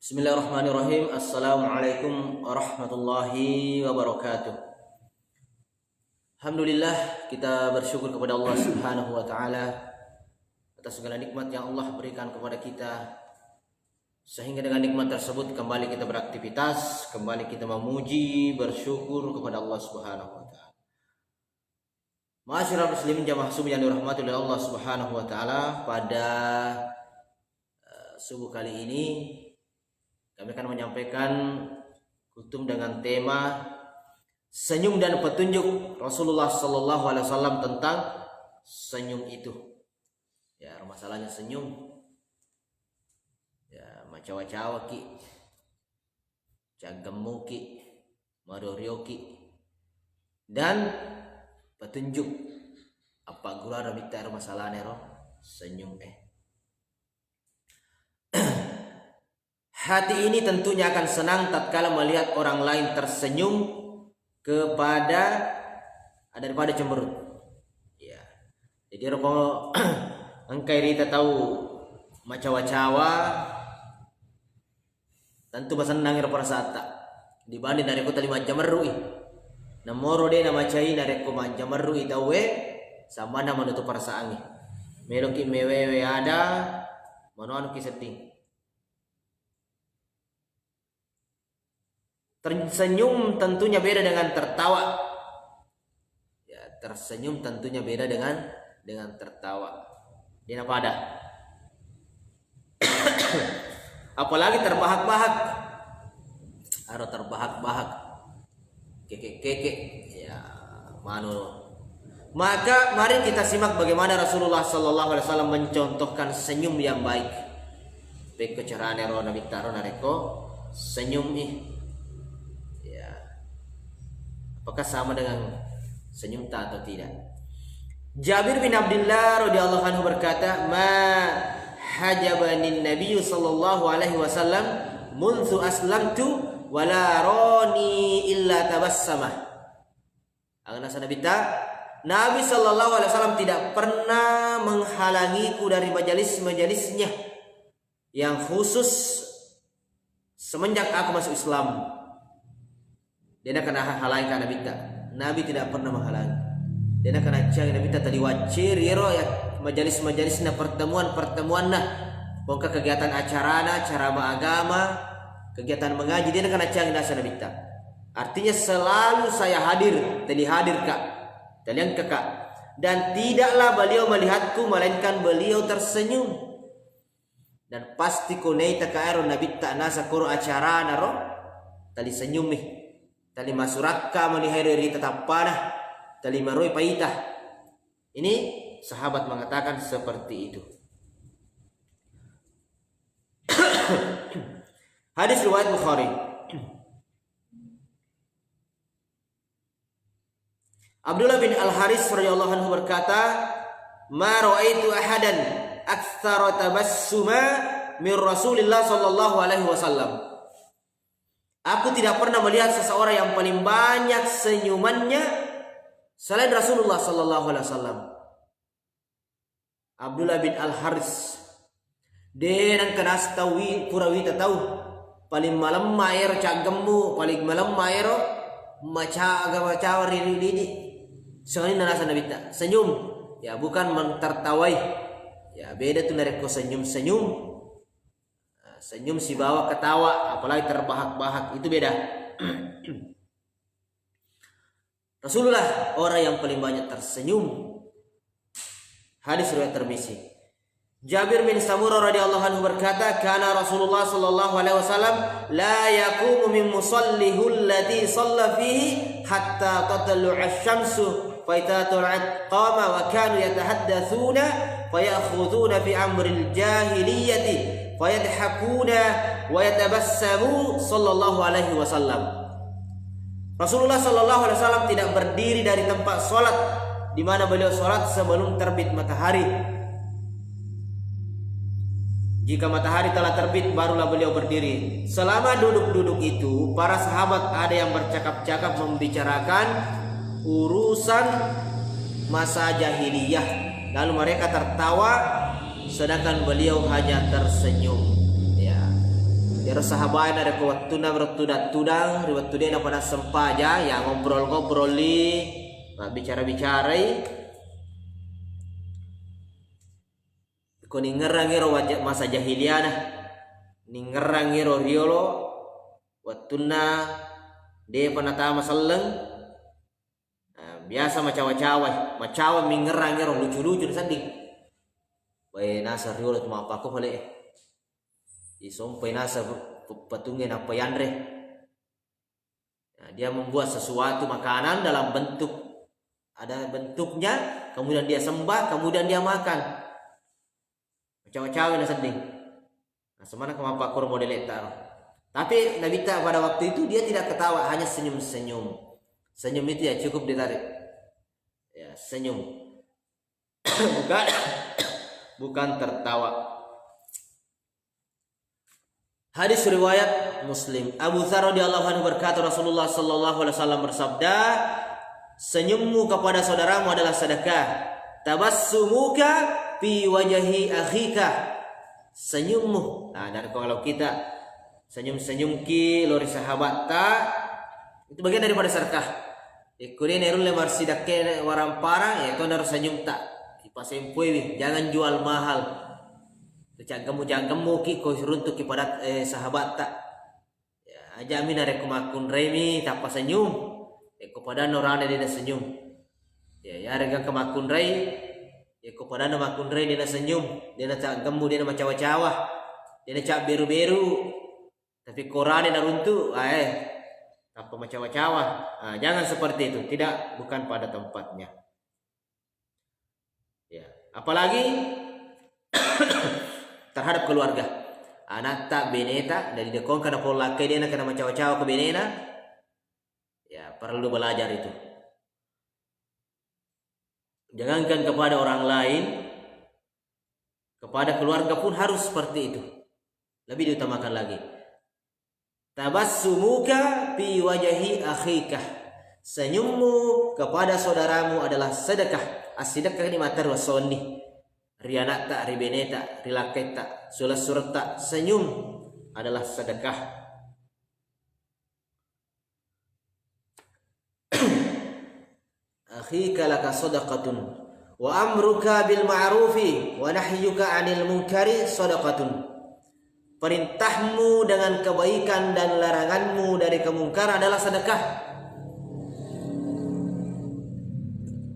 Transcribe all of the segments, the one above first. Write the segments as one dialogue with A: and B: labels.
A: Bismillahirrahmanirrahim. Assalamualaikum warahmatullahi wabarakatuh. Alhamdulillah, kita bersyukur kepada Allah Subhanahu wa taala atas segala nikmat yang Allah berikan kepada kita, sehingga dengan nikmat tersebut kembali kita beraktivitas, kembali kita memuji, bersyukur kepada Allah Subhanahu wa taala. Ma'asyiral muslimin jamaah subuh yang dirahmati oleh Allah Subhanahu wa taala, pada subuh kali ini kami akan menyampaikan kutum dengan tema senyum dan petunjuk Rasulullah Sallallahu Alaihi Wasallam tentang senyum itu. Ya, masalahnya senyum. Ya, macawa-cawa ki, cagemu ki, madorio ki, dan petunjuk apa gula bitar masalahnya roh senyum Hati ini tentunya akan senang tatkala melihat orang lain tersenyum daripada cemberut. Ya. Jadi kalau engkai rita tahu macawa-cawa, tentu basenang perasata dibanding dari kota lima jameru. Namoro de nama cai dari ko jameru itawe sama nama menutup perasaannya. Meloki mewewe ada manoan ki setting. Tersenyum tentunya beda dengan tertawa. Ya, tersenyum tentunya beda dengan tertawa. Dia apa ada? Apalagi terbahak-bahak. Atau terbahak-bahak. Keke-keke. Ya, mano. Maka mari kita simak bagaimana Rasulullah Sallallahu Alaihi Wasallam mencontohkan senyum yang baik. Beko carane ro nabi taro nareko senyum nih. Apakah sama dengan senyum tak atau tidak? Jabir bin Abdullah radhiyallahu anhu berkata, "Ma hajabani Nabi sallallahu alaihi wasallam munzu aslamtu wala rani illa tabassama." Angana sanabita, Nabi sallallahu alaihi wasallam tidak pernah menghalangiku dari majelis-majelisnya yang khusus semenjak aku masuk Islam. Dia nak kena halangi karena bita. Nabi tidak pernah menghalangi. Dia nak kena cari Nabi tadi wacir yero ya majalis-majalisna pertemuan-pertemuan nah. Pokok kegiatan acarana, cara beragama, kegiatan mengaji dia nak kena cari nasa Nabi ta. Artinya selalu saya hadir, tadi hadir kak. Kalian kakak. Dan tidaklah beliau melihatku melainkan beliau tersenyum. Dan pasti kuneita ka ero Nabi ta nasa kuro acarana ro. Tadi senyum nih. Tali masurakka manihari tetap panah, tali maroi paitah. Ini sahabat mengatakan seperti itu. Hadis riwayat Bukhari. Abdullah bin Al-Haris radhiyallahu anhu berkata, "Ma ra'aitu ahadan aktsara tabassuma min Rasulillah sallallahu alaihi wasallam." Aku tidak pernah melihat seseorang yang paling banyak senyumannya selain Rasulullah sallallahu alaihi wasallam. Abdullah bin Al-Haris denang kenas tawi purawi tahu paling malam maer cak gemu paling malam maer maca agama cawari ini sekali nasa nabita senyum ya bukan mentertawai ya beda tuh dari senyum senyum si bawa ketawa apalagi terbahak-bahak itu beda. Rasulullah orang yang paling banyak tersenyum. Hadis riwayat Tirmizi. Jabir bin Samurah radhiyallahu anhu berkata, "Kana Rasulullah sallallahu alaihi wasallam la yaqumu min musallihi alladhi shalla fihi hatta tatlu'a asy-syamsu fa idza tala'at qama wa kanu yatahaddatsuna fa ya'khuduna fi amril jahiliyyati fayadhakuna wa yatabassamu sallallahu alaihi wasallam." Rasulullah sallallahu alaihi wasallam tidak berdiri dari tempat salat di mana beliau salat sebelum terbit matahari. Jika matahari telah terbit barulah beliau berdiri. Selama duduk-duduk itu para sahabat ada yang bercakap-cakap membicarakan urusan masa jahiliyah, lalu mereka tertawa sedangkan beliau hanya tersenyum. Ya, Yaro sahabat ada ko waktuna bertudak-tudang riwat tudena pada sempaja ya ngobrol-ngobroli bicara-bicarai ko ningerangiro masa jahiliyah nah ningerangiro riolo waktuna de panatama salleng biasa macawa mingerangiro lucu-lucu sanding bae nasa riolo cuma apa ko pale isompai nasa patungin apa yandre. Nah, dia membuat sesuatu makanan dalam bentuk ada bentuknya, kemudian dia sembah, kemudian dia makan. Cawe-cawe na sedih. Nah, semana kemapa kur model eta. Tapi Nabi ta pada waktu itu dia tidak ketawa, hanya senyum-senyum. Senyum itu ya cukup ditarik. Ya, senyum. bukan tertawa. Hadis riwayat Muslim. Abu Dzar radhiyallahu anhu berkata Rasulullah sallallahu alaihi wasallam bersabda, senyummu kepada saudaramu adalah sedekah. Tabassumuka fi wajhi akhika. Senyummu. Nah, dan kalau kita senyum-senyum ki lori sahabat ta itu bagian daripada sedekah. Ikune nerul lemar sidakke waram parang ya kau harus senyum tak. Ipasempui jangan jual mahal. Jangan ki ko runtuk kepada sahabat tak. Ya, ajamin ada kemakun remi tanpa senyum. Kepada norane dia senyum. Ya, harga kemakun rei. Ya kepada makun rei dia senyum. Dia nak gemu dia nak cawa-cawa. Dia nak cak beru-beru. Tapi korane na runtuk, tanpa cawa-cawa. Nah, jangan seperti itu. Tidak, bukan pada tempatnya. Ya, apalagi terhadap keluarga anak tak beneta dari dekon kana pola ke dia kana macawa-cawa ke benena ya perlu belajar itu. Jangankan kepada orang lain, kepada keluarga pun harus seperti itu, lebih diutamakan lagi. Tabassumuka fi wajhi akhika, senyummu kepada saudaramu adalah sedekah. As-sedekah ini matar wasoni rianak tak, ribeneta, rilaket tak, sulas surat tak, senyum adalah sedekah. Akhika laka sadaqatun wa amruka bil ma'rufi wa nahyuka 'anil munkari sadaqatun. Perintahmu dengan kebaikan dan laranganmu dari kemungkaran adalah sedekah.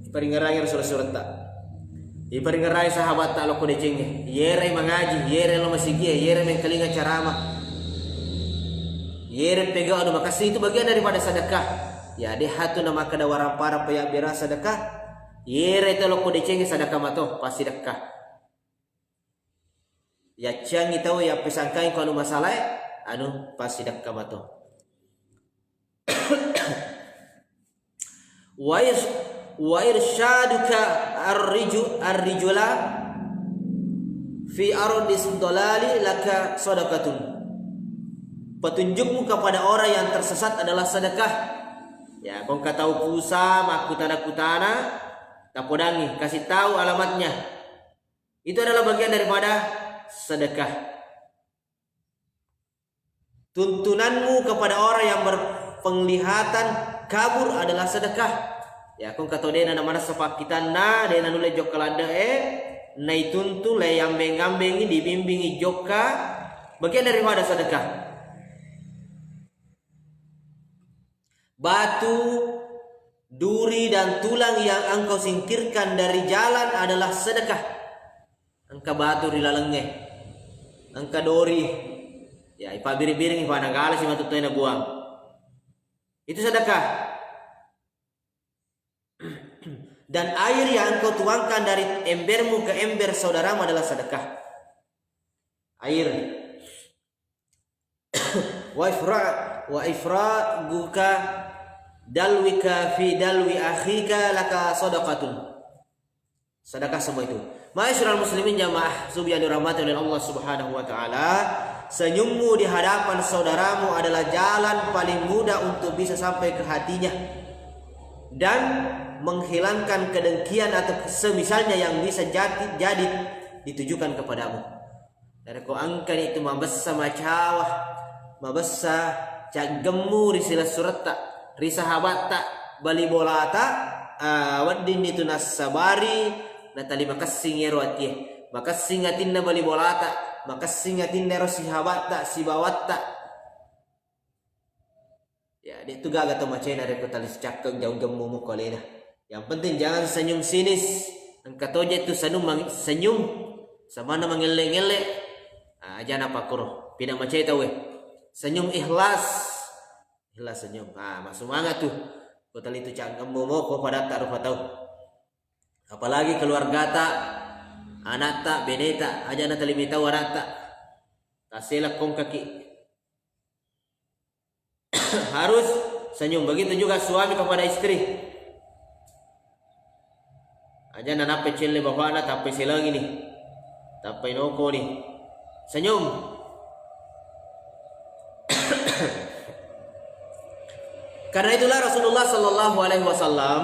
A: Peringaran sulas surat tak. Iperingerai sahabat tak lo kodecengnya, yere mengaji, yere lo masigia, yere mengkelinga ceramah, yere pegang anu makasih itu bagian daripada sedekah. Ya dia hatu nama kada warang para payak bera sedekah, yere itu lo kodecengnya sedekah mato pasti sedekah. Ya canggih tahu ya pesangkai kalau anu masalah, anu pasti sedekah mato. Wa irsyaduka ar-rijula fi ardis dolali laka sadaqatun. Petunjukmu kepada orang yang tersesat adalah sedekah. Ya, kau tahu pusa makutana-kutana tak podangi kasih tahu alamatnya. Itu adalah bagian daripada sedekah. Tuntunanmu kepada orang yang berpenglihatan kabur adalah sedekah. Ya kung katodena na mana sapakitan na dena nule jokalada na ituntu le yambeng-yambengi dibimbingi joka bagian daripada sedekah. Batu, duri dan tulang yang engkau singkirkan dari jalan adalah sedekah. Angka batu rilalenge, angka dori, ya ipabiri-biring ipanagala si matutoy na buang. Itu sedekah. Dan air yang engkau tuangkan dari embermu ke ember saudaramu adalah sedekah. Air. wa ifraguka dalwika fi dalwi akhika laka sadaqatun. Sedekah semua itu. Ma'asyiral muslimin jamaah subhan dirahmati oleh Allah Subhanahu wa taala, senyummu di hadapan saudaramu adalah jalan paling mudah untuk bisa sampai ke hatinya dan menghilangkan kedengkian atau semisalnya yang bisa jadi ditujukan kepadamu. Dari kau angkat itu membesar macawah, mabassa caggemmu risila suratta risahabatta bali bolata waddin itu nasabari natali makassing yero atie makassing atinna bali bolata makassing atinna ro sihabatta sibawatta ya dia tu gaga to macena reko tali cakeng jauh gemmu mu kolena. Yang penting jangan senyum sinis angkatoje itu senyum sama na mangele-ngele aja na pakuro pina macai tahu senyum ikhlas senyum masuk semangat tuh kotal itu cangkem momo ko pada taruh tahu apalagi keluarga tak anak tak beneta aja na talimita warata tasela kong kaki harus senyum. Begitu juga suami kepada istri aja na nape celle bapana tapi silang ini tapi noko nih senyum. Karena itulah Rasulullah Sallallahu Alaihi Wasallam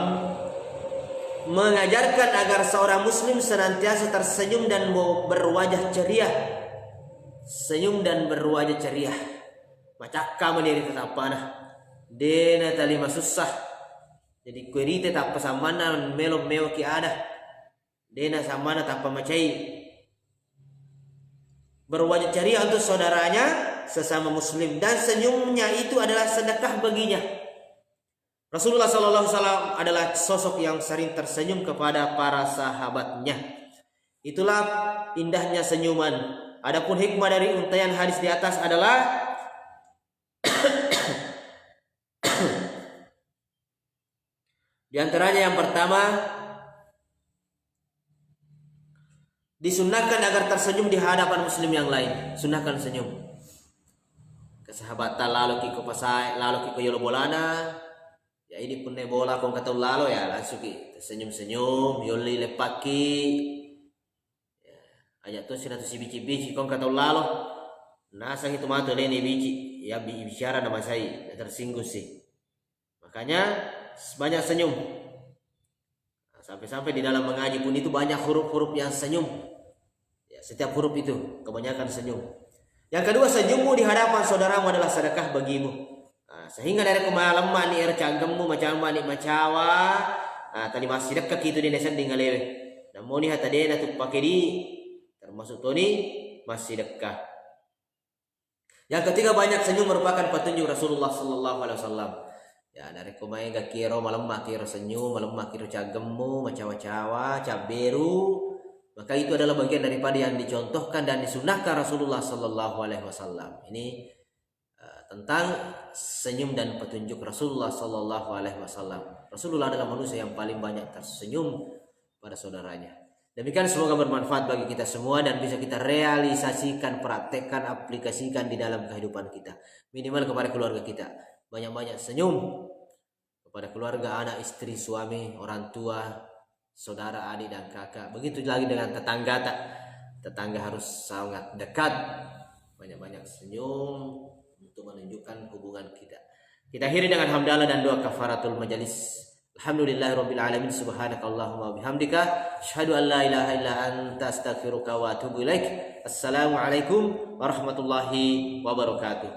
A: mengajarkan agar seorang Muslim senantiasa tersenyum dan berwajah ceria. Senyum dan berwajah ceria. Macaka meniri tetap panah. Dena talima susah. Jadi kueri tetap pasamana melo ki ada. Dena samana tanpa macai. Berwajah ceria untuk saudaranya sesama Muslim dan senyumnya itu adalah sedekah baginya. Rasulullah Sallallahu Alaihi Wasallam adalah sosok yang sering tersenyum kepada para sahabatnya. Itulah indahnya senyuman. Adapun hikmah dari untaian hadis di atas adalah di antaranya yang pertama disunnahkan agar tersenyum di hadapan muslim yang lain. Sunnahkan senyum. Kesahabatan lalu kiko pasai, lalu kiko yolo bolana. Ya ini pun bola kong kata lalo ya langsung senyum-senyum yoli lepaki ya aja tuh sih si bici kong kata lalo nasa itu mato nene bici ya bicara nama saya tersinggung sih makanya banyak senyum sampai-sampai di dalam mengaji pun itu banyak huruf-huruf yang senyum ya setiap huruf itu kebanyakan senyum. Yang kedua senyummu di hadapan saudaramu adalah sedekah bagimu. Sehingga dari kemalam mani canggemmu macam mani macawa tadi masih dekat itu di nesan tinggal lewe namun ni hata dena tu pakai di termasuk Tony masih dekat. Yang ketiga banyak senyum merupakan petunjuk Rasulullah Sallallahu Alaihi Wasallam ya dari kumai gak kiro malam makiro senyum malam makiro canggemmu macawa-cawa caberu maka itu adalah bagian daripada yang dicontohkan dan disunahkan Rasulullah Sallallahu Alaihi Wasallam. Ini tentang senyum dan petunjuk Rasulullah Sallallahu Alaihi Wasallam. Rasulullah adalah manusia yang paling banyak tersenyum pada saudaranya. Demikian semoga bermanfaat bagi kita semua dan bisa kita realisasikan, praktekkan, aplikasikan di dalam kehidupan kita. Minimal kepada keluarga kita. Banyak-banyak senyum kepada keluarga, anak, istri, suami, orang tua, saudara, adik dan kakak. Begitu lagi dengan tetangga. Tetangga harus sangat dekat. Banyak-banyak senyum untuk menunjukkan hubungan kita. Kita akhiri dengan hamdalah dan doa kafaratul majalis. Alhamdulillahirabbil alamin subhanakallahumma bihamdika asyhadu an la ilaha illa anta astaghfiruka wa atubu ilaik. Assalamualaikum warahmatullahi wabarakatuh.